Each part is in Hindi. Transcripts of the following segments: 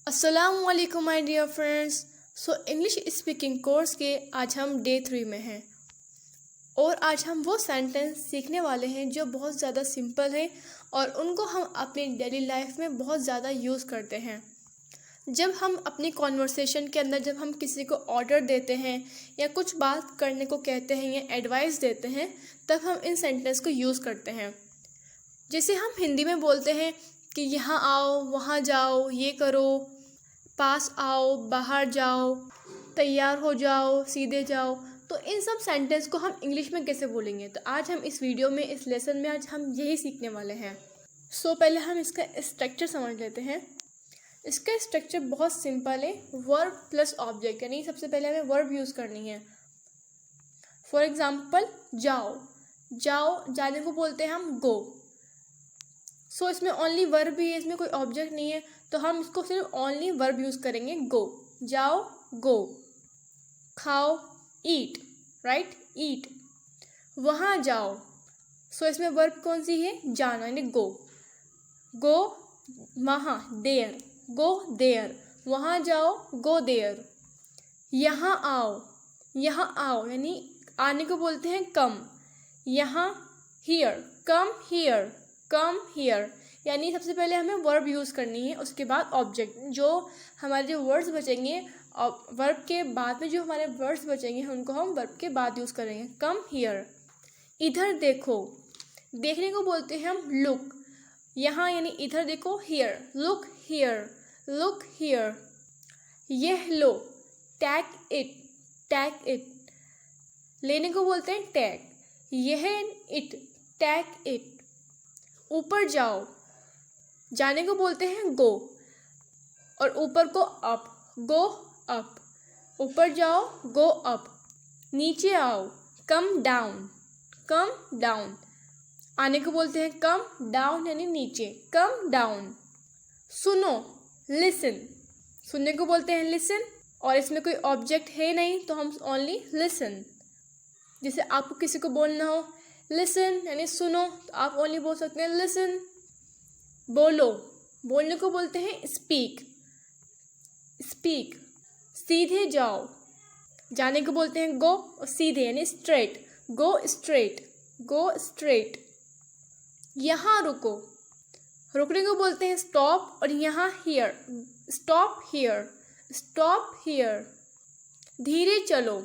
अस्सलाम वालेकुम my dear friends. English speaking course के आज हम डे 3 में हैं और आज हम वो सेंटेंस सीखने वाले हैं जो बहुत ज़्यादा सिंपल हैं और उनको हम अपनी डेली लाइफ में बहुत ज़्यादा यूज़ करते हैं। जब हम अपनी कॉन्वर्सेशन के अंदर जब हम किसी को ऑर्डर देते हैं या कुछ बात करने को कहते हैं या एडवाइस देते हैं, तब हम इन सेंटेंस को यूज़ करते हैं। जैसे हम हिंदी में बोलते हैं कि यहाँ आओ, वहाँ जाओ, ये करो, पास आओ, बाहर जाओ, तैयार हो जाओ, सीधे जाओ। तो इन सब सेंटेंस को हम इंग्लिश में कैसे बोलेंगे? तो आज हम इस वीडियो में, इस लेसन में आज हम यही सीखने वाले हैं। पहले हम इसका स्ट्रक्चर समझ लेते हैं। इसका स्ट्रक्चर बहुत सिंपल है, वर्ब प्लस ऑब्जेक्ट, यानी सबसे पहले हमें वर्ब यूज़ करनी है। फॉर एग्जाम्पल, जाओ, जाओ, जाने को बोलते हैं हम गो। इसमें ओनली वर्ब ही है, इसमें कोई ऑब्जेक्ट नहीं है, तो हम इसको सिर्फ ओनली वर्ब यूज़ करेंगे, गो। जाओ, गो। खाओ, ईट, राइट, ईट। वहाँ जाओ, इसमें वर्ब कौन सी है? जाना, यानी गो। गो वहाँ, देयर, गो देयर। वहाँ जाओ, गो देयर। यहाँ आओ, यहाँ आओ, यानी आने को बोलते हैं कम। यहाँ, here, come here, come here. यानी सबसे पहले हमें वर्ब यूज़ करनी है, उसके बाद ऑब्जेक्ट। जो हमारे जो वर्ड्स बचेंगे, वर्ब के बाद में जो हमारे वर्ड्स बचेंगे उनको हम वर्ब के बाद यूज़ करेंगे। Come here. इधर देखो, देखने को बोलते हैं हम लुक। यहाँ यानी इधर देखो, here, look here, look here. यह लो, टैक इट, टैक इट। लेने को बोलते हैं टैक। यह इट, टैक इट। ऊपर जाओ, जाने को बोलते हैं गो, और ऊपर को अप, गो अप। ऊपर जाओ, गो अप। नीचे आओ, कम डाउन, कम डाउन। आने को बोलते हैं कम डाउन, यानी नीचे, कम डाउन। सुनो, लिसन, सुनने को बोलते हैं लिसन, और इसमें कोई ऑब्जेक्ट है नहीं तो हम ओनली लिसन। जैसे आपको किसी को बोलना हो लिसन यानी सुनो, तो आप ओनली बोल सकते हैं लिसन। बोलो, बोलने को बोलते हैं स्पीक, स्पीक। सीधे जाओ, जाने को बोलते हैं गो, और सीधे यानी straight, go straight, go straight. यहाँ रुको, रुकने को बोलते हैं स्टॉप, और यहाँ here, stop here, stop here. धीरे चलो,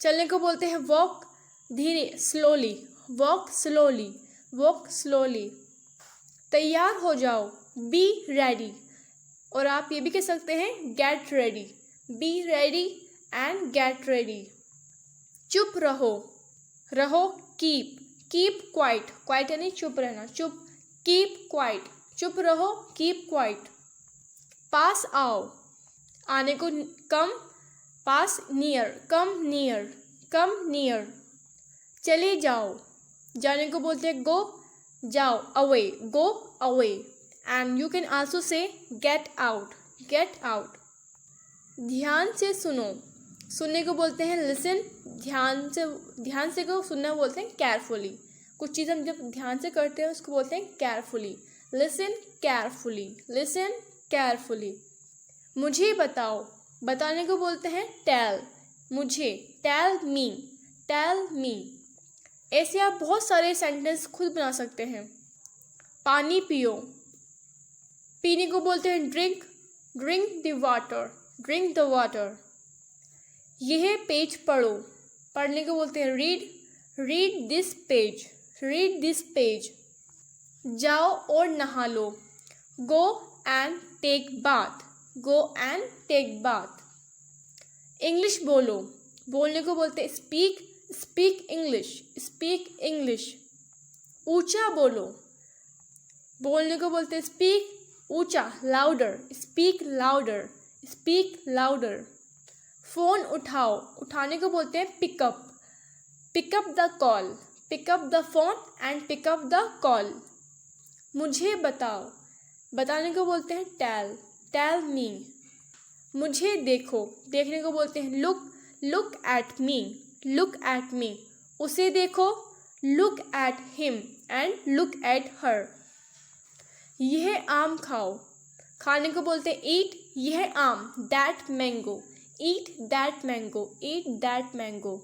चलने को बोलते हैं वॉक, धीरे, slowly, walk slowly, walk slowly. तैयार हो जाओ, बी रेडी, और आप ये भी कह सकते हैं get ready, be ready and get ready. चुप रहो, रहो, कीप, कीप क्वाइट, क्वाइट यानी चुप रहना, चुप, कीप क्वाइट, चुप रहो, कीप क्वाइट। पास आओ, आने को कम, पास, near, come near, come near. चले जाओ, जाने को बोलते हैं गो, जाओ, away, go away. And you can also say get out, get out. ध्यान से सुनो, सुनने को बोलते हैं लिसन, ध्यान से को सुनना बोलते हैं केयरफुली। कुछ चीज़ हम जब ध्यान से करते हैं उसको बोलते हैं carefully, listen carefully, listen carefully. मुझे बताओ, बताने को बोलते हैं टेल, मुझे, टेल मी, टेल मी। ऐसे आप बहुत सारे सेंटेंस खुद बना सकते हैं। पानी पियो, पीने को बोलते हैं drink, drink the water, drink the water. यह पेज पढ़ो, पढ़ने को बोलते हैं read, read this page, read this page. जाओ और नहा लो, go and take bath, go and take bath. English बोलो, बोलने को बोलते हैं speak, speak English, speak English. ऊंचा बोलो, बोलने को बोलते हैं स्पीक, ऊंचा, louder, speak louder, speak louder. Phone उठाओ, उठाने को बोलते हैं pick up, pick up the call, pick up the phone and pick up the call. मुझे बताओ, बताने को बोलते हैं टेल, टेल मी। मुझे देखो, देखने को बोलते हैं look, look at me, look at me. उसे देखो, look at him and look at her. यह आम खाओ, खाने को बोलते हैं ईट, यह है आम, that mango, eat that mango, eat that mango.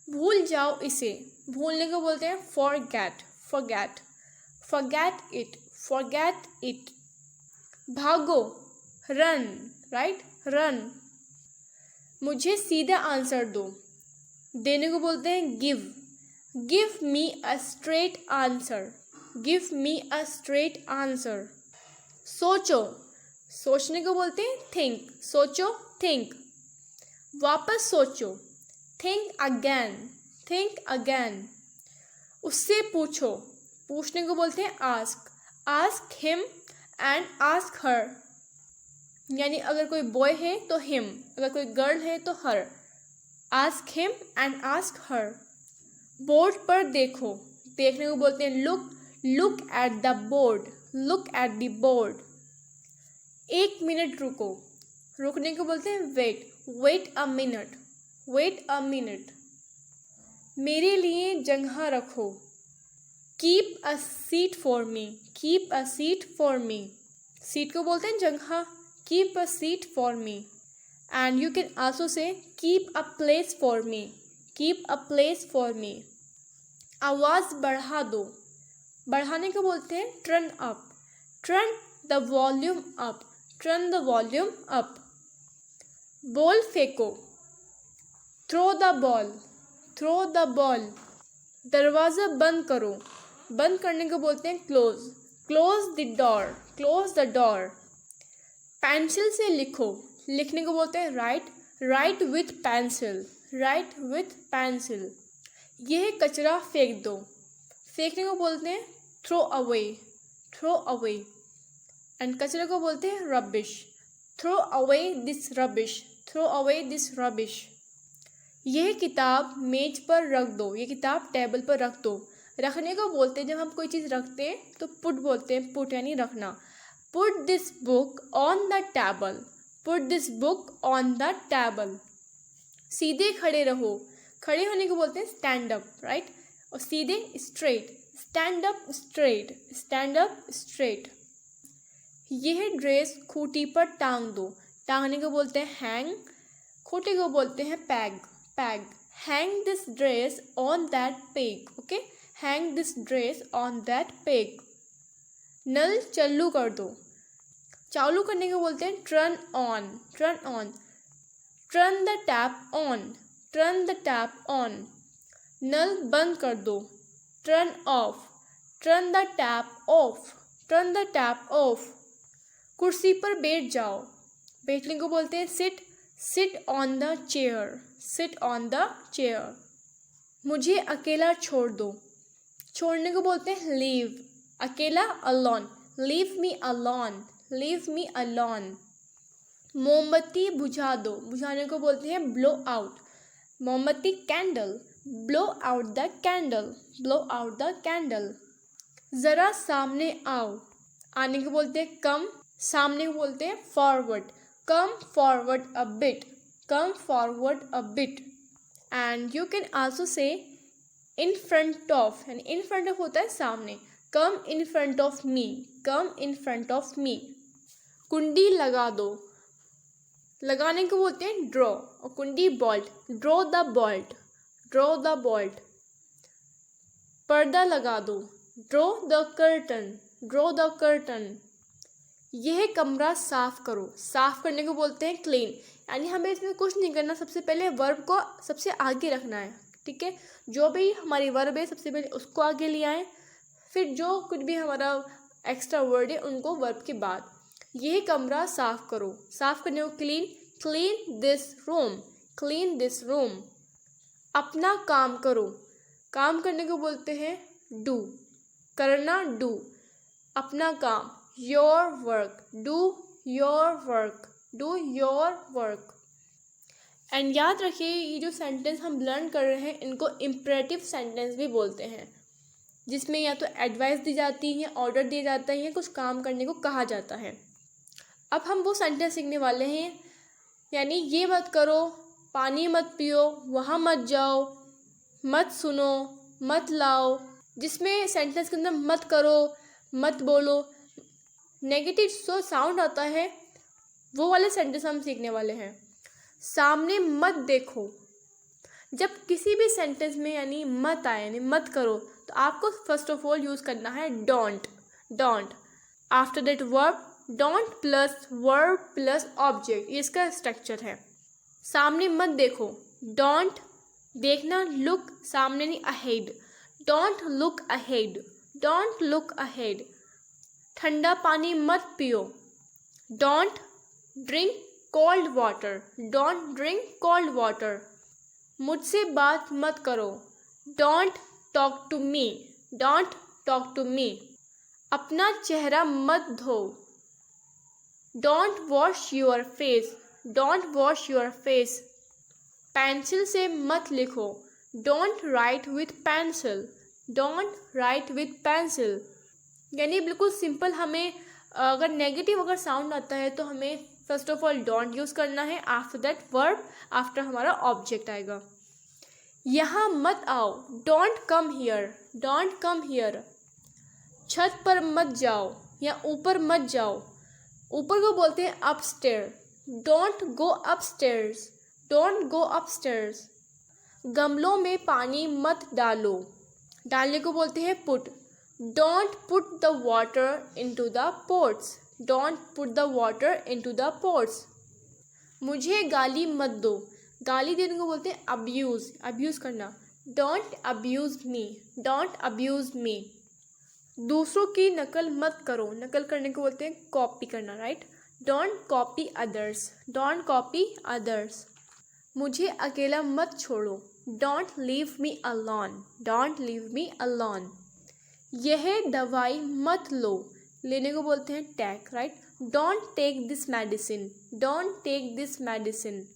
भूल जाओ इसे, भूलने को बोलते हैं forget, forget, forget it, forget it. भागो, रन, राइट, रन। मुझे सीधा आंसर दो, देने को बोलते हैं give, give me a straight answer, give me a straight answer. सोचो, सोचने को बोलते हैं थिंक, सोचो, थिंक। वापस सोचो, थिंक अगेन, थिंक अगेन। उससे पूछो, पूछने को बोलते हैं ask, ask him and ask हर। यानी अगर कोई बॉय है तो हिम, अगर कोई गर्ल है तो her. Ask him and ask her. Board पर देखो, देखने को बोलते हैं look, look at the board, look at the board. 1 minute रुको, रुकने को बोलते हैं wait, wait a minute, wait a minute. मेरे लिए जगह रखो, keep a seat for me, keep a seat for me. Seat को बोलते हैं जगह, keep a seat for me. And you can also say keep a place for me, keep a place for me. आवाज़ बढ़ा दो, बढ़ाने को बोलते हैं turn up, turn the volume up, turn the volume up. Ball फेंको, throw the ball, throw the ball. दरवाज़ा बंद करो, बंद करने को बोलते हैं close, close the door, close the door. Pencil से लिखो, लिखने को बोलते हैं write, write with pencil, write with pencil. यह कचरा फेंक दो, फेंकने को बोलते हैं throw away, throw away. And कचरे को बोलते हैं rubbish, throw away this rubbish, throw away this rubbish. यह किताब मेज पर रख दो, ये किताब टेबल पर रख दो। रखने को बोलते हैं, जब हम कोई चीज़ रखते हैं तो पुट बोलते हैं, पुट यानी रखना। Put this book on the table, put this book on the table. सीधे खड़े रहो, खड़े होने को बोलते हैं स्टैंड अप, राइट। और सीधे straight, stand up straight, stand up straight. यह ड्रेस खूंटी पर टांग दो, टांगने को बोलते हैं हैंग, खूंटी को बोलते हैं peg, peg. Hang this dress on that peg, okay, hang this dress on that peg. नल चालू कर दो, चालू करने को बोलते हैं turn on, turn on. Turn the tap on, turn the tap on. नल बंद कर दो, turn off, turn the tap off, turn the tap off. कुर्सी पर बैठ जाओ, बैठने को बोलते हैं sit, sit on the chair, sit on the chair. मुझे अकेला छोड़ दो, छोड़ने को बोलते हैं लीव, अकेला alone, leave me alone, leave me alone. मोमबत्ती बुझा दो, बुझाने को बोलते हैं ब्लो आउट, मोमबत्ती candle, blow out the candle, blow out the candle. ज़रा सामने आओ, आने को बोलते हैं कम, सामने को बोलते हैं forward, come forward a bit, come forward a bit. And you can also से इन फ्रंट ऑफ, यानी इन फ्रंट ऑफ होता है सामने, come in front of me, come in front of me. कुंडी लगा दो, लगाने को बोलते हैं ड्रॉ, और कुंडी bolt, draw the bolt, draw the bolt. पर्दा लगा दो, draw the curtain, draw the curtain. यह कमरा साफ करो, साफ करने को बोलते हैं क्लीन, यानी हमें इसमें कुछ नहीं करना, सबसे पहले वर्ब को सबसे आगे रखना है, ठीक है। जो भी हमारी वर्ब है सबसे पहले उसको आगे ले आए, फिर जो कुछ भी हमारा एक्स्ट्रा वर्ड है उनको वर्ब के बाद। यह कमरा साफ करो, साफ करने को clean, clean this room, clean this room. अपना काम करो, काम करने को बोलते हैं डू, करना डू, अपना काम your work, do your work, do your work. And याद रखिए ये जो सेंटेंस हम लर्न कर रहे हैं इनको इम्परेटिव सेंटेंस भी बोलते हैं, जिसमें या तो एडवाइस दी जाती है, ऑर्डर दिया जाता है, या कुछ काम करने को कहा जाता है। अब हम वो सेंटेंस सीखने वाले हैं, यानी ये मत करो, पानी मत पियो, वहाँ मत जाओ, मत सुनो, मत लाओ, जिसमें सेंटेंस के अंदर मत करो, मत बोलो, नेगेटिव जो साउंड आता है वो वाले सेंटेंस हम सीखने वाले हैं। सामने मत देखो, जब किसी भी सेंटेंस में यानी मत आए यानी मत करो तो आपको फर्स्ट ऑफ ऑल यूज़ करना है don't. Don't after that verb, don't plus verb plus object, ये इसका स्ट्रक्चर है। सामने मत देखो, डोंट देखना, लुक सामने नहीं ahead, don't look ahead, don't look ahead. ठंडा पानी मत पियो, don't drink cold water, don't drink cold water. मुझसे बात मत करो, don't talk to me, don't talk to me. अपना चेहरा मत धो, don't wash your face, don't wash your face. Pencil से मत लिखो, don't write with pencil, don't write with pencil. यानी बिल्कुल सिंपल, हमें अगर नेगेटिव अगर साउंड आता है तो हमें first of all don't use करना है, आफ्टर दैट वर्ब, आफ्टर हमारा ऑब्जेक्ट आएगा। यहाँ मत आओ, don't come here, don't come here. छत पर मत जाओ या ऊपर मत जाओ, ऊपर को बोलते हैं upstair, don't go upstairs, don't go upstairs. गमलों में पानी मत डालो, डालने को बोलते हैं put, don't put the water into the pots, don't put the water into the pots. मुझे गाली मत दो, गाली देने को बोलते हैं अब्यूज़, अब्यूज़ करना, don't abuse me, don't abuse me. दूसरों की नकल मत करो, नकल करने को बोलते हैं कॉपी करना, right, don't copy others, don't copy others. मुझे अकेला मत छोड़ो, don't leave me alone, don't leave me alone. यह दवाई मत लो, लेने को बोलते हैं take, right, don't take this medicine, don't take this medicine.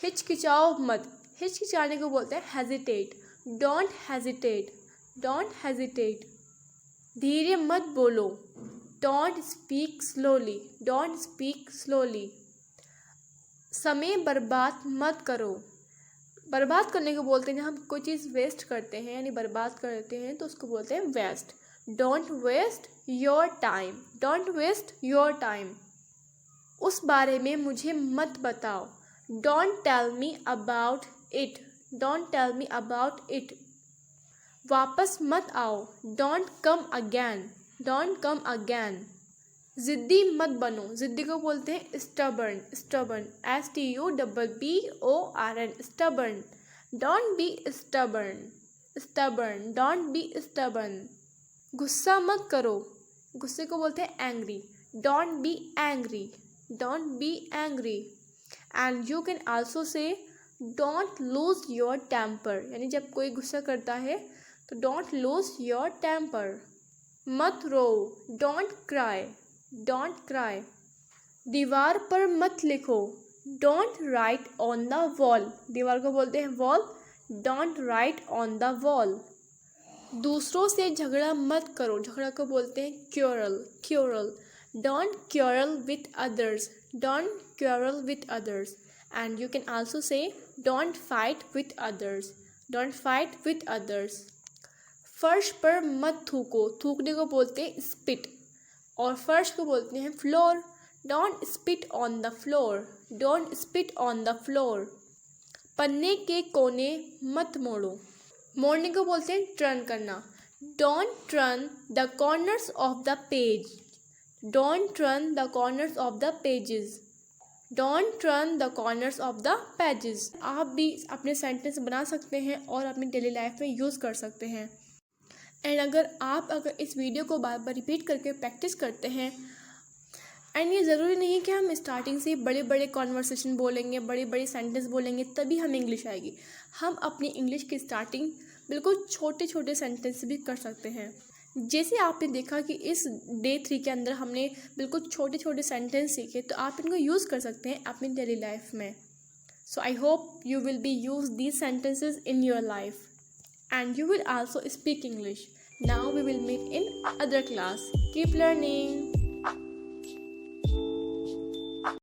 हिचकिचाओ मत, हिचकिचाने को बोलते हैं hesitate, don't hesitate, don't hesitate. धीरे मत बोलो, don't speak slowly, don't speak slowly. समय बर्बाद मत करो, बर्बाद करने को बोलते हैं जब हम कोई चीज़ वेस्ट करते हैं यानी बर्बाद करते हैं तो उसको बोलते हैं waste, don't waste your time, don't waste your time. उस बारे में मुझे मत बताओ, don't tell me about it, don't tell me about it. वापस मत आओ, don't come again, don't come again. ज़िद्दी मत बनो, ज़िद्दी को बोलते हैं stubborn, stubborn, STUBBORN, stubborn, don't be stubborn, stubborn, don't be stubborn. गुस्सा मत करो, गुस्से को बोलते हैं angry, don't be angry, don't be angry. And you can also say don't lose your temper, यानी जब कोई गुस्सा करता है तो डोंट लूज योर टेम्पर। मत रो, डोंट क्राई, डोंट क्राई। दीवार पर मत लिखो, don't write on the wall, दीवार को बोलते हैं wall, don't write on the wall. दूसरों से झगड़ा मत करो, झगड़ा को बोलते हैं quarrel, quarrel, don't quarrel with others, don't quarrel with others. And you can also say don't fight with others, don't fight with others. फर्श पर मत थूको, थूकने को बोलते हैं स्पिट, और फर्श को बोलते हैं floor, don't spit on the floor, don't spit on the floor. पन्ने के कोने मत मोड़ो, मोड़ने को बोलते हैं टर्न करना, don't turn the corners of the page, don't turn the corners of the pages, don't turn the corners of the pages. आप भी अपने सेंटेंस बना सकते हैं और अपनी डेली लाइफ में यूज़ कर सकते हैं। एंड अगर इस वीडियो को बार बार रिपीट करके प्रैक्टिस करते हैं, एंड ये ज़रूरी नहीं है कि हम स्टार्टिंग से बड़े बड़े कॉन्वर्सेशन बोलेंगे, बड़े बड़े सेंटेंस बोलेंगे तभी हमें इंग्लिश आएगी। हम अपनी इंग्लिश की स्टार्टिंग बिल्कुल छोटे छोटे सेंटेंस से भी कर सकते हैं। जैसे आपने देखा कि इस डे 3 के अंदर हमने बिल्कुल छोटे छोटे सेंटेंस सीखे, तो आप इनको यूज़ कर सकते हैं अपनी डेली लाइफ में। So I hope you will be use these sentences in your life and you will also speak English. Now we will meet in other class. Keep learning.